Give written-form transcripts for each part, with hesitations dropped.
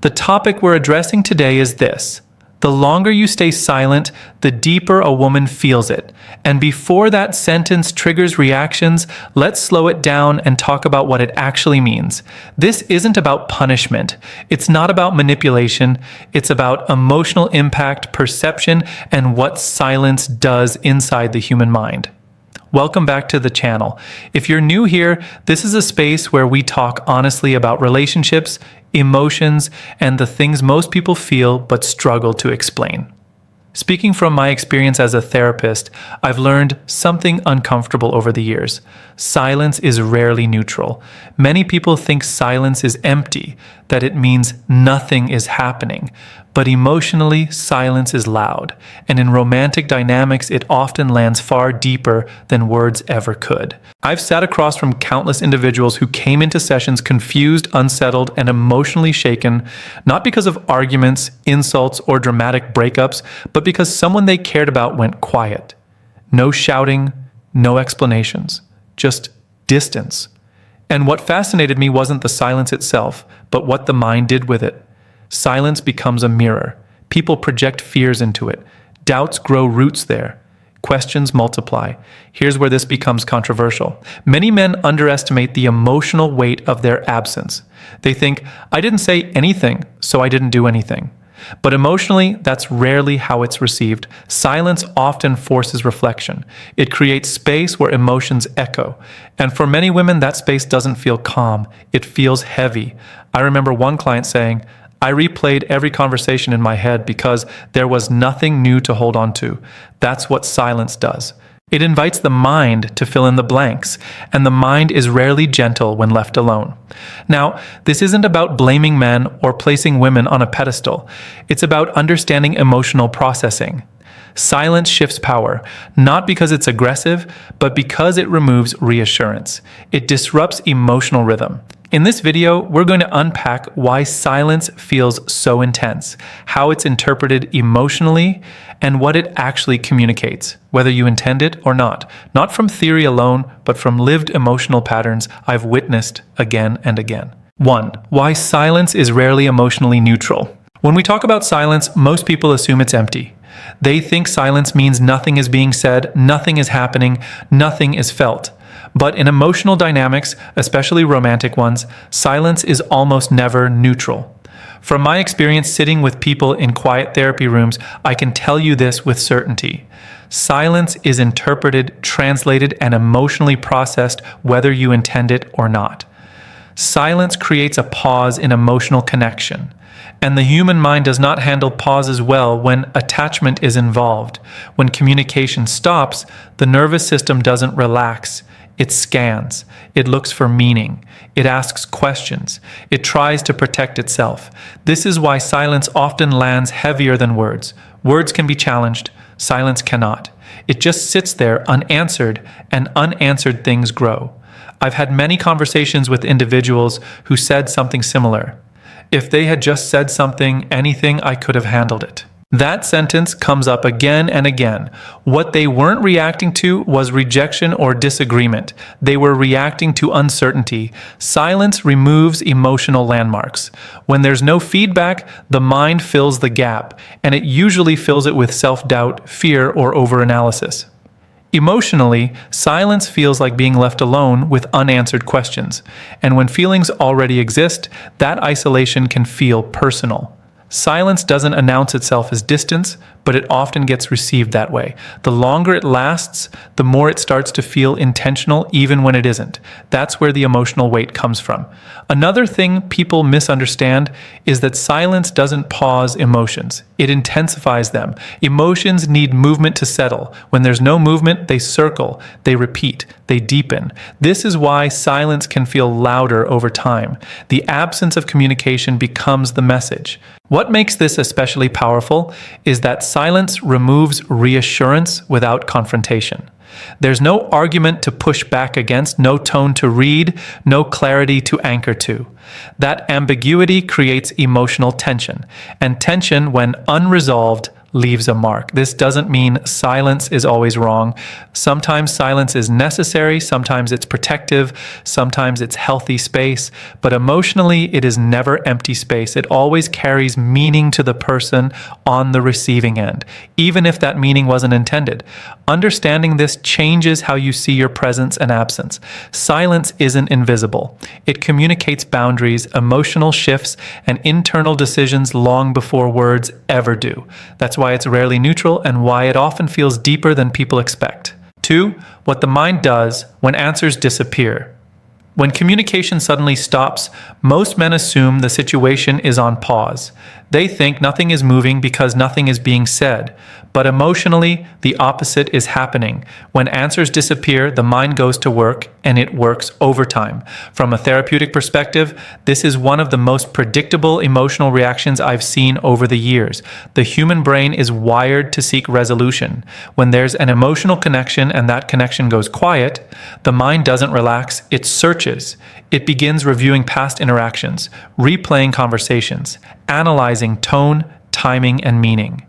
The topic we're addressing today is this. The longer you stay silent, the deeper a woman feels it. And before that sentence triggers reactions, let's slow it down and talk about what it actually means. This isn't about punishment. It's not about manipulation. It's about emotional impact, perception, and what silence does inside the human mind. Welcome back to the channel. If you're new here, this is a space where we talk honestly about relationships, emotions, and the things most people feel but struggle to explain. Speaking from my experience as a therapist, I've learned something uncomfortable over the years. Silence is rarely neutral. Many people think silence is empty, that it means nothing is happening. But emotionally, silence is loud. And in romantic dynamics, it often lands far deeper than words ever could. I've sat across from countless individuals who came into sessions confused, unsettled, and emotionally shaken, not because of arguments, insults, or dramatic breakups, but because someone they cared about went quiet. No shouting, no explanations, just distance. And what fascinated me wasn't the silence itself, but what the mind did with it. Silence becomes a mirror. People project fears into it. Doubts grow roots there. Questions multiply. Here's where this becomes controversial. Many men underestimate the emotional weight of their absence. They think, I didn't say anything, so I didn't do anything. But emotionally, that's rarely how it's received. Silence often forces reflection. It creates space where emotions echo. And for many women, that space doesn't feel calm. It feels heavy. I remember one client saying, I replayed every conversation in my head because there was nothing new to hold on to. That's what silence does. It invites the mind to fill in the blanks, and the mind is rarely gentle when left alone. Now, this isn't about blaming men or placing women on a pedestal. It's about understanding emotional processing. Silence shifts power, not because it's aggressive, but because it removes reassurance. It disrupts emotional rhythm. In this video, we're going to unpack why silence feels so intense, how it's interpreted emotionally, and what it actually communicates, whether you intend it or not. Not from theory alone, but from lived emotional patterns I've witnessed again and again. 1. Why silence is rarely emotionally neutral. When we talk about silence, most people assume it's empty. They think silence means nothing is being said, nothing is happening, nothing is felt. But in emotional dynamics, especially romantic ones, silence is almost never neutral. From my experience sitting with people in quiet therapy rooms, I can tell you this with certainty. Silence is interpreted, translated, and emotionally processed whether you intend it or not. Silence creates a pause in emotional connection. And the human mind does not handle pauses well when attachment is involved. When communication stops, the nervous system doesn't relax. It scans. It looks for meaning. It asks questions. It tries to protect itself. This is why silence often lands heavier than words. Words can be challenged. Silence cannot. It just sits there unanswered, and unanswered things grow. I've had many conversations with individuals who said something similar. If they had just said something, anything, I could have handled it. That sentence comes up again and again. What they weren't reacting to was rejection or disagreement. They were reacting to uncertainty. Silence removes emotional landmarks. When there's no feedback, the mind fills the gap, and it usually fills it with self-doubt, fear, or overanalysis. Emotionally, silence feels like being left alone with unanswered questions. And when feelings already exist, that isolation can feel personal. Silence doesn't announce itself as distance, but it often gets received that way. The longer it lasts, the more it starts to feel intentional even when it isn't. That's where the emotional weight comes from. Another thing people misunderstand is that silence doesn't pause emotions. It intensifies them. Emotions need movement to settle. When there's no movement, they circle, they repeat, they deepen. This is why silence can feel louder over time. The absence of communication becomes the message. What makes this especially powerful is that silence removes reassurance without confrontation. There's no argument to push back against, no tone to read, no clarity to anchor to. That ambiguity creates emotional tension, and tension, when unresolved, leaves a mark. This doesn't mean silence is always wrong. Sometimes silence is necessary, sometimes it's protective, sometimes it's healthy space, but emotionally it is never empty space. It always carries meaning to the person on the receiving end, even if that meaning wasn't intended. Understanding this changes how you see your presence and absence. Silence isn't invisible. It communicates boundaries, emotional shifts, and internal decisions long before words ever do. That's why it's rarely neutral and why it often feels deeper than people expect. 2. What the mind does when answers disappear. When communication suddenly stops, most men assume the situation is on pause. They think nothing is moving because nothing is being said. But emotionally, the opposite is happening. When answers disappear, the mind goes to work, and it works overtime. From a therapeutic perspective, this is one of the most predictable emotional reactions I've seen over the years. The human brain is wired to seek resolution. When there's an emotional connection and that connection goes quiet, the mind doesn't relax, it searches. It begins reviewing past interactions, replaying conversations, analyzing tone, timing, and meaning.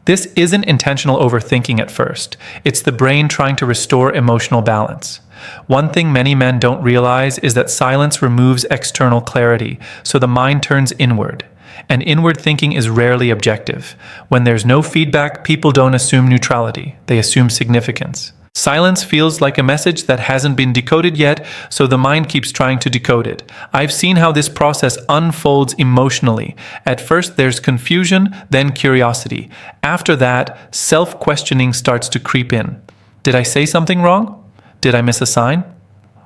This isn't intentional overthinking at first. It's the brain trying to restore emotional balance. One thing many men don't realize is that silence removes external clarity, so the mind turns inward. And inward thinking is rarely objective. When there's no feedback, people don't assume neutrality. They assume significance. Silence feels like a message that hasn't been decoded yet, so the mind keeps trying to decode it. I've seen how this process unfolds emotionally. At first, there's confusion, then curiosity. After that, self-questioning starts to creep in. Did I say something wrong? Did I miss a sign?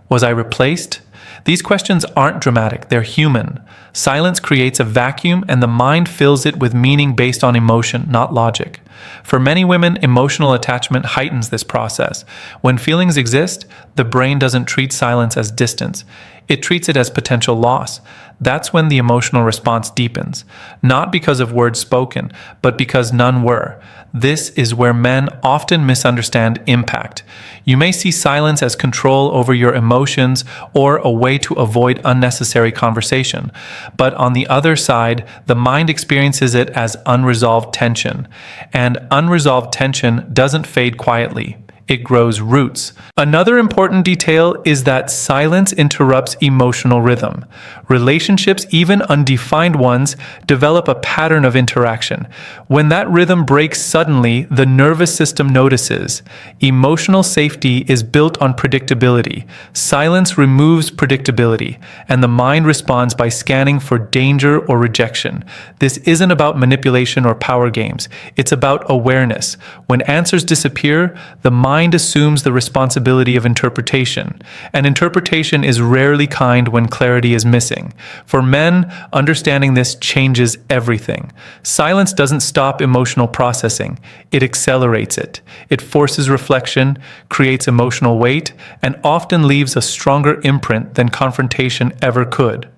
Was I replaced? These questions aren't dramatic, they're human. Silence creates a vacuum, and the mind fills it with meaning based on emotion, not logic. For many women, emotional attachment heightens this process. When feelings exist, the brain doesn't treat silence as distance. It treats it as potential loss. That's when the emotional response deepens, not because of words spoken, but because none were. This is where men often misunderstand impact. You may see silence as control over your emotions or a way to avoid unnecessary conversation. But on the other side, the mind experiences it as unresolved tension. And unresolved tension doesn't fade quietly. It grows roots. Another important detail is that silence interrupts emotional rhythm. Relationships, even undefined ones, develop a pattern of interaction. When that rhythm breaks suddenly, the nervous system notices. Emotional safety is built on predictability. Silence removes predictability, and the mind responds by scanning for danger or rejection. This isn't about manipulation or power games. It's about awareness. When answers disappear, the mind assumes the responsibility of interpretation, and interpretation is rarely kind when clarity is missing. For men, understanding this changes everything. Silence doesn't stop emotional processing, it accelerates it. It forces reflection, creates emotional weight, and often leaves a stronger imprint than confrontation ever could.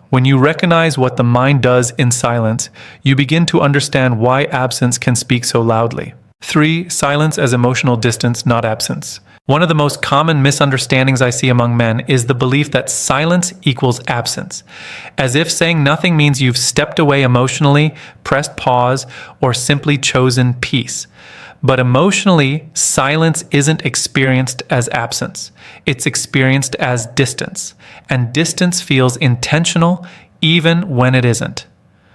When you recognize what the mind does in silence, you begin to understand why absence can speak so loudly. 3. Silence as emotional distance, not absence. One of the most common misunderstandings I see among men is the belief that silence equals absence, as if saying nothing means you've stepped away emotionally, pressed pause, or simply chosen peace. But emotionally, silence isn't experienced as absence. It's experienced as distance, and distance feels intentional even when it isn't.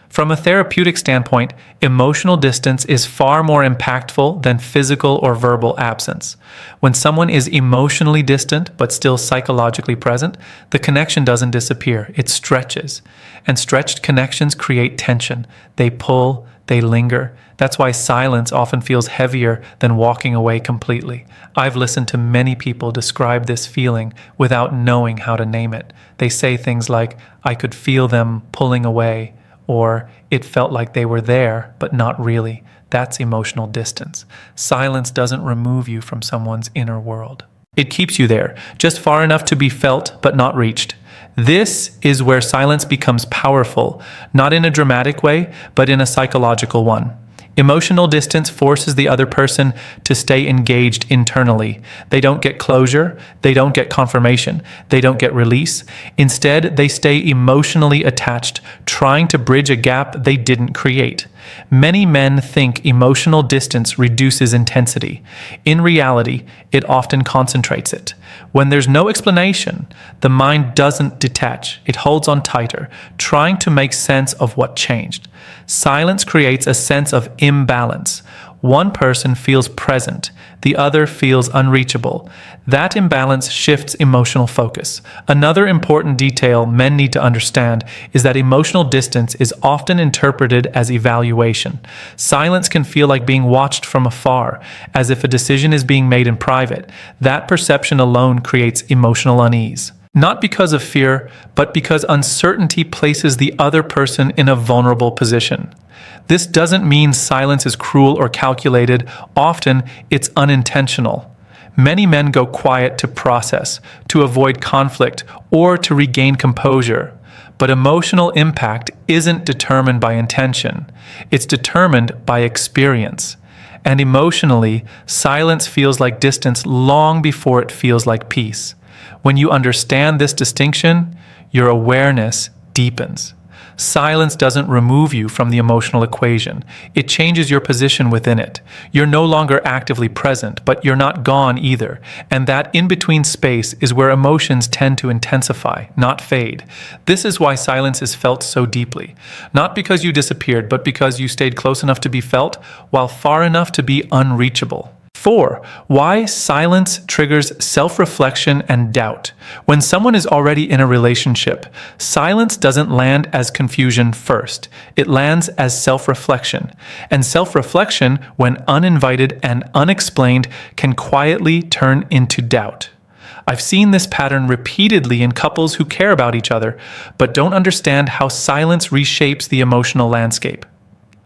From a therapeutic standpoint, emotional distance is far more impactful than physical or verbal absence. When someone is emotionally distant but still psychologically present, the connection doesn't disappear, it stretches. And stretched connections create tension. They pull, they linger. That's why silence often feels heavier than walking away completely. I've listened to many people describe this feeling without knowing how to name it. They say things like, "I could feel them pulling away," or "it felt like they were there, but not really." That's emotional distance. Silence doesn't remove you from someone's inner world. It keeps you there, just far enough to be felt, but not reached. This is where silence becomes powerful, not in a dramatic way, but in a psychological one. Emotional distance forces the other person to stay engaged internally. They don't get closure, they don't get confirmation, they don't get release. Instead, they stay emotionally attached, trying to bridge a gap they didn't create. Many men think emotional distance reduces intensity. In reality, it often concentrates it. When there's no explanation, the mind doesn't detach. It holds on tighter, trying to make sense of what changed. Silence creates a sense of imbalance. One person feels present, the other feels unreachable. That imbalance shifts emotional focus. Another important detail men need to understand is that emotional distance is often interpreted as evaluation. Silence can feel like being watched from afar, as if a decision is being made in private. That perception alone creates emotional unease. Not because of fear, but because uncertainty places the other person in a vulnerable position. This doesn't mean silence is cruel or calculated. Often, it's unintentional. Many men go quiet to process, to avoid conflict, or to regain composure. But emotional impact isn't determined by intention. It's determined by experience. And emotionally, silence feels like distance long before it feels like peace. When you understand this distinction, your awareness deepens. Silence doesn't remove you from the emotional equation. It changes your position within it. You're no longer actively present, but you're not gone either. And that in-between space is where emotions tend to intensify, not fade. This is why silence is felt so deeply. Not because you disappeared, but because you stayed close enough to be felt, while far enough to be unreachable. 4. Why silence triggers self-reflection and doubt. When someone is already in a relationship, silence doesn't land as confusion first. It lands as self-reflection. And self-reflection, when uninvited and unexplained, can quietly turn into doubt. I've seen this pattern repeatedly in couples who care about each other, but don't understand how silence reshapes the emotional landscape.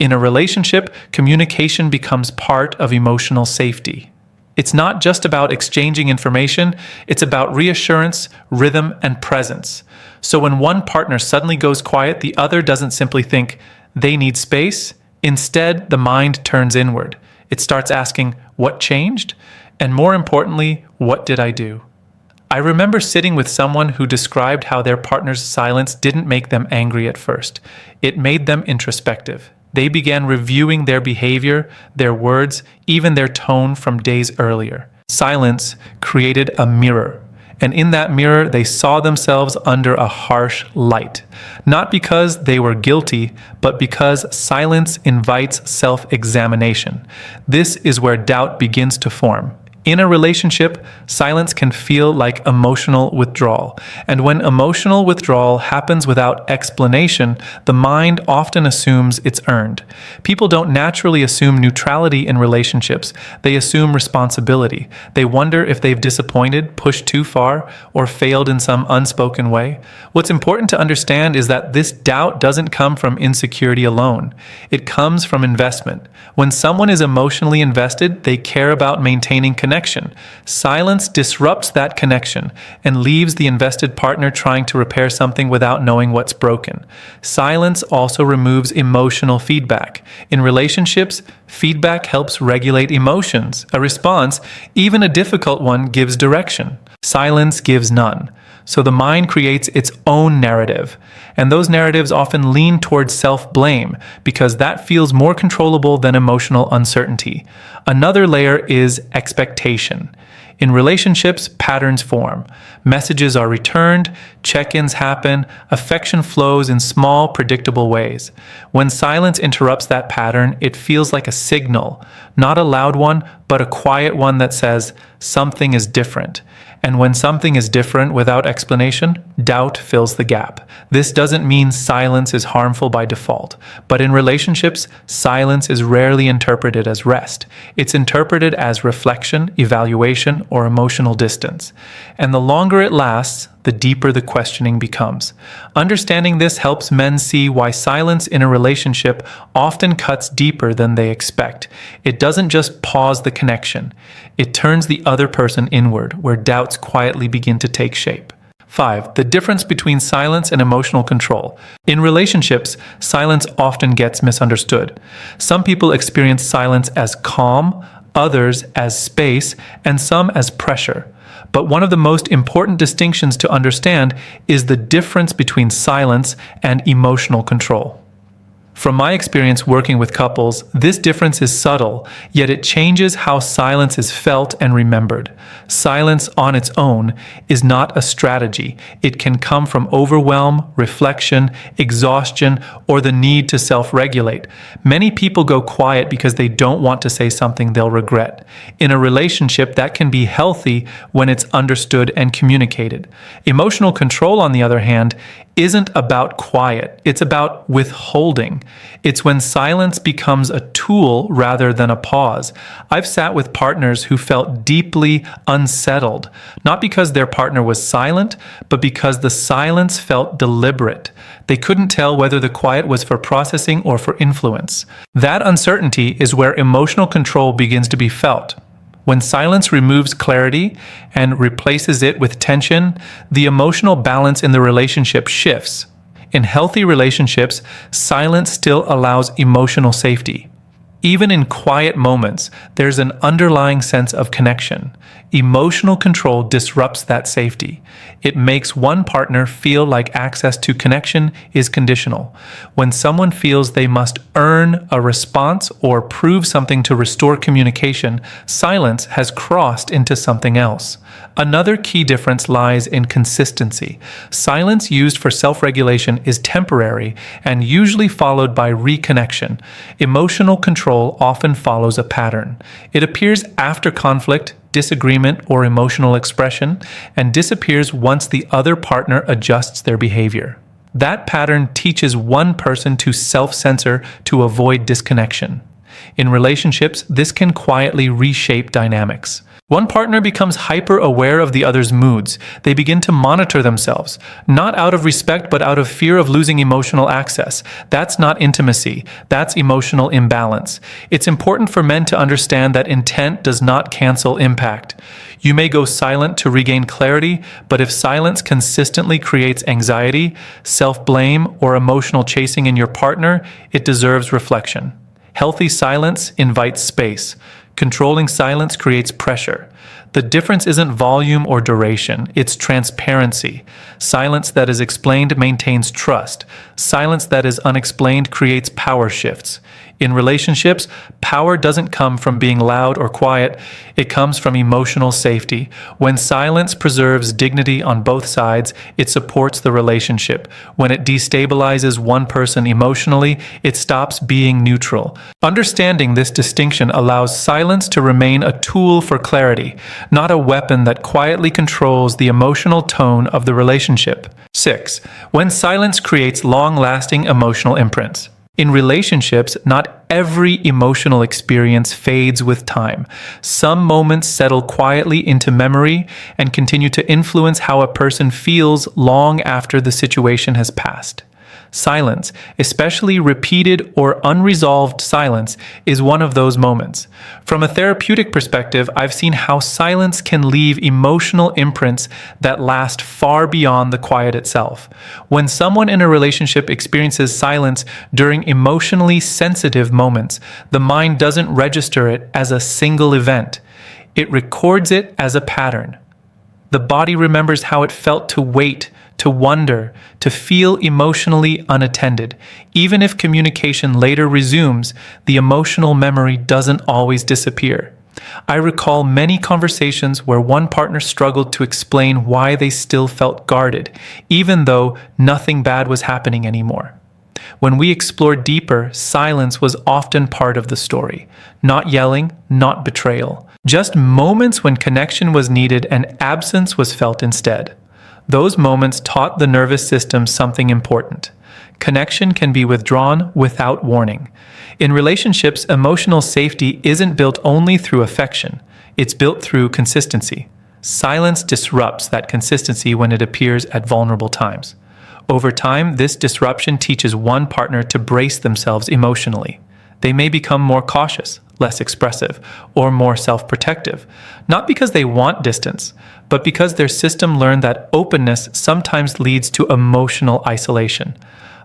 In a relationship, communication becomes part of emotional safety. It's not just about exchanging information, it's about reassurance, rhythm, and presence. So when one partner suddenly goes quiet, the other doesn't simply think they need space. Instead, the mind turns inward. It starts asking, what changed? And more importantly, what did I do? I remember sitting with someone who described how their partner's silence didn't make them angry at first. It made them introspective. They began reviewing their behavior, their words, even their tone from days earlier. Silence created a mirror, and in that mirror, they saw themselves under a harsh light. Not because they were guilty, but because silence invites self-examination. This is where doubt begins to form. In a relationship, silence can feel like emotional withdrawal. And when emotional withdrawal happens without explanation, the mind often assumes it's earned. People don't naturally assume neutrality in relationships. They assume responsibility. They wonder if they've disappointed, pushed too far, or failed in some unspoken way. What's important to understand is that this doubt doesn't come from insecurity alone. It comes from investment. When someone is emotionally invested, they care about maintaining connection. Silence disrupts that connection and leaves the invested partner trying to repair something without knowing what's broken. Silence also removes emotional feedback. In relationships, feedback helps regulate emotions. A response, even a difficult one, gives direction. Silence gives none. So the mind creates its own narrative. And those narratives often lean towards self-blame because that feels more controllable than emotional uncertainty. Another layer is expectation. In relationships, patterns form. Messages are returned, check-ins happen, affection flows in small, predictable ways. When silence interrupts that pattern, it feels like a signal, not a loud one, but a quiet one that says, something is different. And when something is different without explanation, doubt fills the gap. This doesn't mean silence is harmful by default, but in relationships, silence is rarely interpreted as rest. It's interpreted as reflection, evaluation, or emotional distance. And the longer it lasts, the deeper the questioning becomes. Understanding this helps men see why silence in a relationship often cuts deeper than they expect. It doesn't just pause the connection. It turns the other person inward, where doubts quietly begin to take shape. 5. The difference between silence and emotional control. In relationships, silence often gets misunderstood. Some people experience silence as calm, others as space, and some as pressure. But one of the most important distinctions to understand is the difference between silence and emotional control. From my experience working with couples, this difference is subtle, yet it changes how silence is felt and remembered. Silence on its own is not a strategy. It can come from overwhelm, reflection, exhaustion, or the need to self-regulate. Many people go quiet because they don't want to say something they'll regret. In a relationship, that can be healthy when it's understood and communicated. Emotional control, on the other hand, isn't about quiet. It's about withholding. It's when silence becomes a tool rather than a pause. I've sat with partners who felt deeply unsettled, not because their partner was silent, but because the silence felt deliberate. They couldn't tell whether the quiet was for processing or for influence. That uncertainty is where emotional control begins to be felt. When silence removes clarity and replaces it with tension, the emotional balance in the relationship shifts. In healthy relationships, silence still allows emotional safety. Even in quiet moments, there's an underlying sense of connection. Emotional control disrupts that safety. It makes one partner feel like access to connection is conditional. When someone feels they must earn a response or prove something to restore communication, silence has crossed into something else. Another key difference lies in consistency. Silence used for self-regulation is temporary and usually followed by reconnection. Emotional control often follows a pattern. It appears after conflict, disagreement, or emotional expression, and disappears once the other partner adjusts their behavior. That pattern teaches one person to self-censor to avoid disconnection. In relationships, this can quietly reshape dynamics. One partner becomes hyper-aware of the other's moods. They begin to monitor themselves, not out of respect, but out of fear of losing emotional access. That's not intimacy. That's emotional imbalance. It's important for men to understand that intent does not cancel impact. You may go silent to regain clarity, but if silence consistently creates anxiety, self-blame, or emotional chasing in your partner, it deserves reflection. Healthy silence invites space. Controlling silence creates pressure. The difference isn't volume or duration, it's transparency. Silence that is explained maintains trust. Silence that is unexplained creates power shifts. In relationships, power doesn't come from being loud or quiet, it comes from emotional safety. When silence preserves dignity on both sides, it supports the relationship. When it destabilizes one person emotionally, it stops being neutral. Understanding this distinction allows silence to remain a tool for clarity, not a weapon that quietly controls the emotional tone of the relationship. 6. When silence creates long-lasting emotional imprints. In relationships, not every emotional experience fades with time. Some moments settle quietly into memory and continue to influence how a person feels long after the situation has passed. Silence, especially repeated or unresolved silence, is one of those moments. From a therapeutic perspective, I've seen how silence can leave emotional imprints that last far beyond the quiet itself. When someone in a relationship experiences silence during emotionally sensitive moments, the mind doesn't register it as a single event. It records it as a pattern. The body remembers how it felt to wait, to wonder, to feel emotionally unattended. Even if communication later resumes, the emotional memory doesn't always disappear. I recall many conversations where one partner struggled to explain why they still felt guarded, even though nothing bad was happening anymore. When we explored deeper, silence was often part of the story. Not yelling, not betrayal. Just moments when connection was needed and absence was felt instead. Those moments taught the nervous system something important. Connection can be withdrawn without warning. In relationships, emotional safety isn't built only through affection. It's built through consistency. Silence disrupts that consistency when it appears at vulnerable times. Over time, this disruption teaches one partner to brace themselves emotionally. They may become more cautious, less expressive, or more self-protective, not because they want distance, but because their system learned that openness sometimes leads to emotional isolation.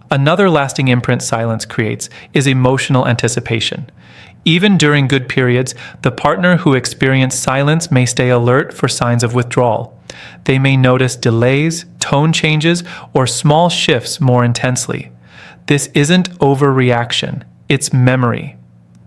Another lasting imprint silence creates is emotional anticipation. Even during good periods, the partner who experienced silence may stay alert for signs of withdrawal. They may notice delays, tone changes, or small shifts more intensely. This isn't overreaction, it's memory.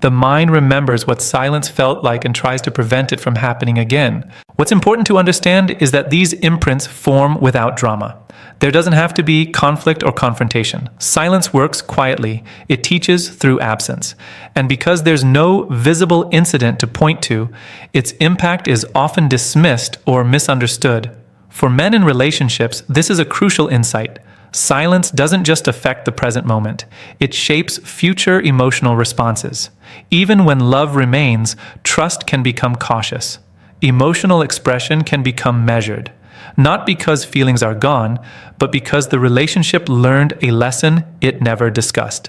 The mind remembers what silence felt like and tries to prevent it from happening again. What's important to understand is that these imprints form without drama. There doesn't have to be conflict or confrontation. Silence works quietly. It teaches through absence. And because there's no visible incident to point to, its impact is often dismissed or misunderstood. For men in relationships, this is a crucial insight. Silence doesn't just affect the present moment, it shapes future emotional responses. Even when love remains, trust can become cautious. Emotional expression can become measured. Not because feelings are gone, but because the relationship learned a lesson it never discussed.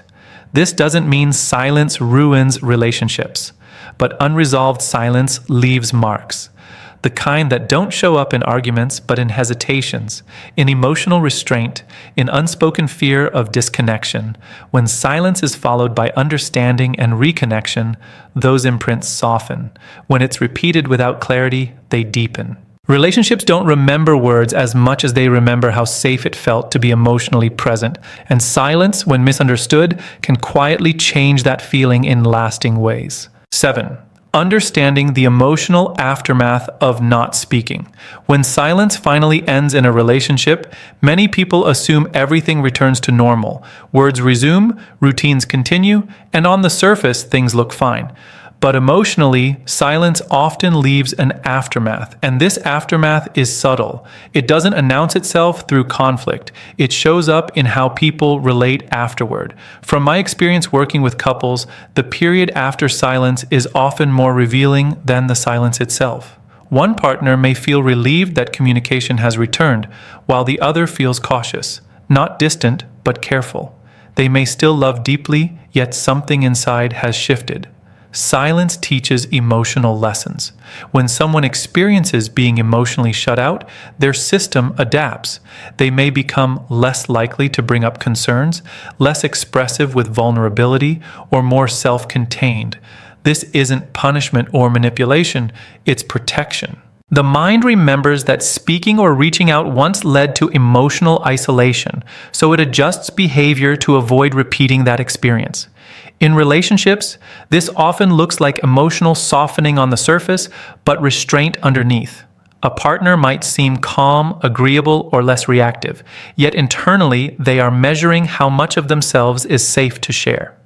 This doesn't mean silence ruins relationships, but unresolved silence leaves marks. The kind that don't show up in arguments, but in hesitations, in emotional restraint, in unspoken fear of disconnection. When silence is followed by understanding and reconnection, those imprints soften. When it's repeated without clarity, they deepen. Relationships don't remember words as much as they remember how safe it felt to be emotionally present, and silence, when misunderstood, can quietly change that feeling in lasting ways. 7. Understanding the emotional aftermath of not speaking. When silence finally ends in a relationship, many people assume everything returns to normal. Words resume, routines continue, and on the surface, things look fine. But emotionally, silence often leaves an aftermath, and this aftermath is subtle. It doesn't announce itself through conflict. It shows up in how people relate afterward. From my experience working with couples, the period after silence is often more revealing than the silence itself. One partner may feel relieved that communication has returned, while the other feels cautious, not distant, but careful. They may still love deeply, yet something inside has shifted. Silence teaches emotional lessons. When someone experiences being emotionally shut out, their system adapts. They may become less likely to bring up concerns, less expressive with vulnerability, or more self-contained. This isn't punishment or manipulation, it's protection. The mind remembers that speaking or reaching out once led to emotional isolation, so it adjusts behavior to avoid repeating that experience. In relationships, this often looks like emotional softening on the surface, but restraint underneath. A partner might seem calm, agreeable, or less reactive, yet internally they are measuring how much of themselves is safe to share.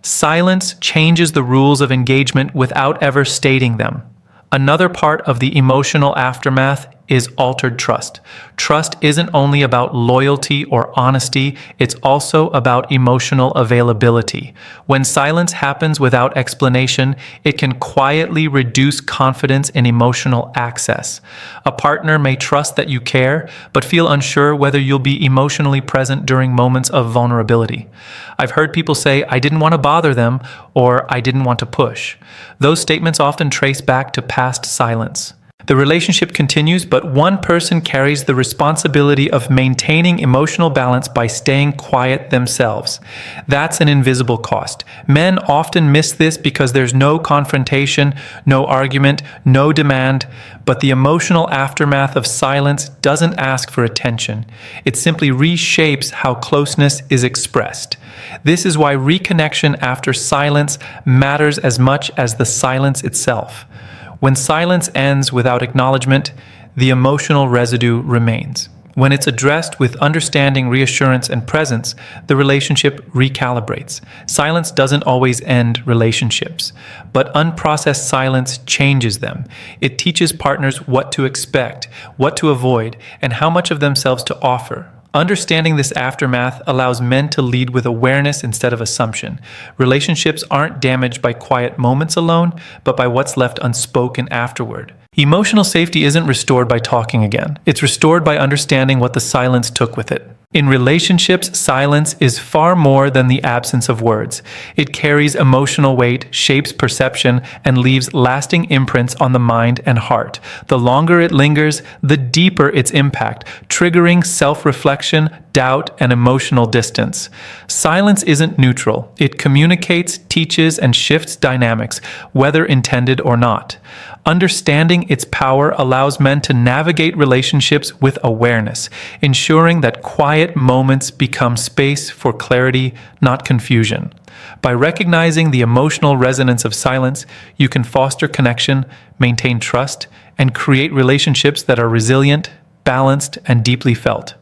Silence changes the rules of engagement without ever stating them. Another part of the emotional aftermath is altered trust. Trust isn't only about loyalty or honesty, it's also about emotional availability. When silence happens without explanation, it can quietly reduce confidence in emotional access. A partner may trust that you care, but feel unsure whether you'll be emotionally present during moments of vulnerability. I've heard people say, "I didn't want to bother them," or "I didn't want to push." Those statements often trace back to past silence. The relationship continues, but one person carries the responsibility of maintaining emotional balance by staying quiet themselves. That's an invisible cost. Men often miss this because there's no confrontation, no argument, no demand, but the emotional aftermath of silence doesn't ask for attention. It simply reshapes how closeness is expressed. This is why reconnection after silence matters as much as the silence itself. When silence ends without acknowledgement, the emotional residue remains. When it's addressed with understanding, reassurance, and presence, the relationship recalibrates. Silence doesn't always end relationships, but unprocessed silence changes them. It teaches partners what to expect, what to avoid, and how much of themselves to offer. Understanding this aftermath allows men to lead with awareness instead of assumption. Relationships aren't damaged by quiet moments alone, but by what's left unspoken afterward. Emotional safety isn't restored by talking again. It's restored by understanding what the silence took with it. In relationships, silence is far more than the absence of words. It carries emotional weight, shapes perception, and leaves lasting imprints on the mind and heart. The longer it lingers, the deeper its impact, triggering self-reflection, doubt, and emotional distance. Silence isn't neutral. It communicates, teaches, and shifts dynamics, whether intended or not. Understanding its power allows men to navigate relationships with awareness, ensuring that quiet moments become space for clarity, not confusion. By recognizing the emotional resonance of silence, you can foster connection, maintain trust, and create relationships that are resilient, balanced, and deeply felt.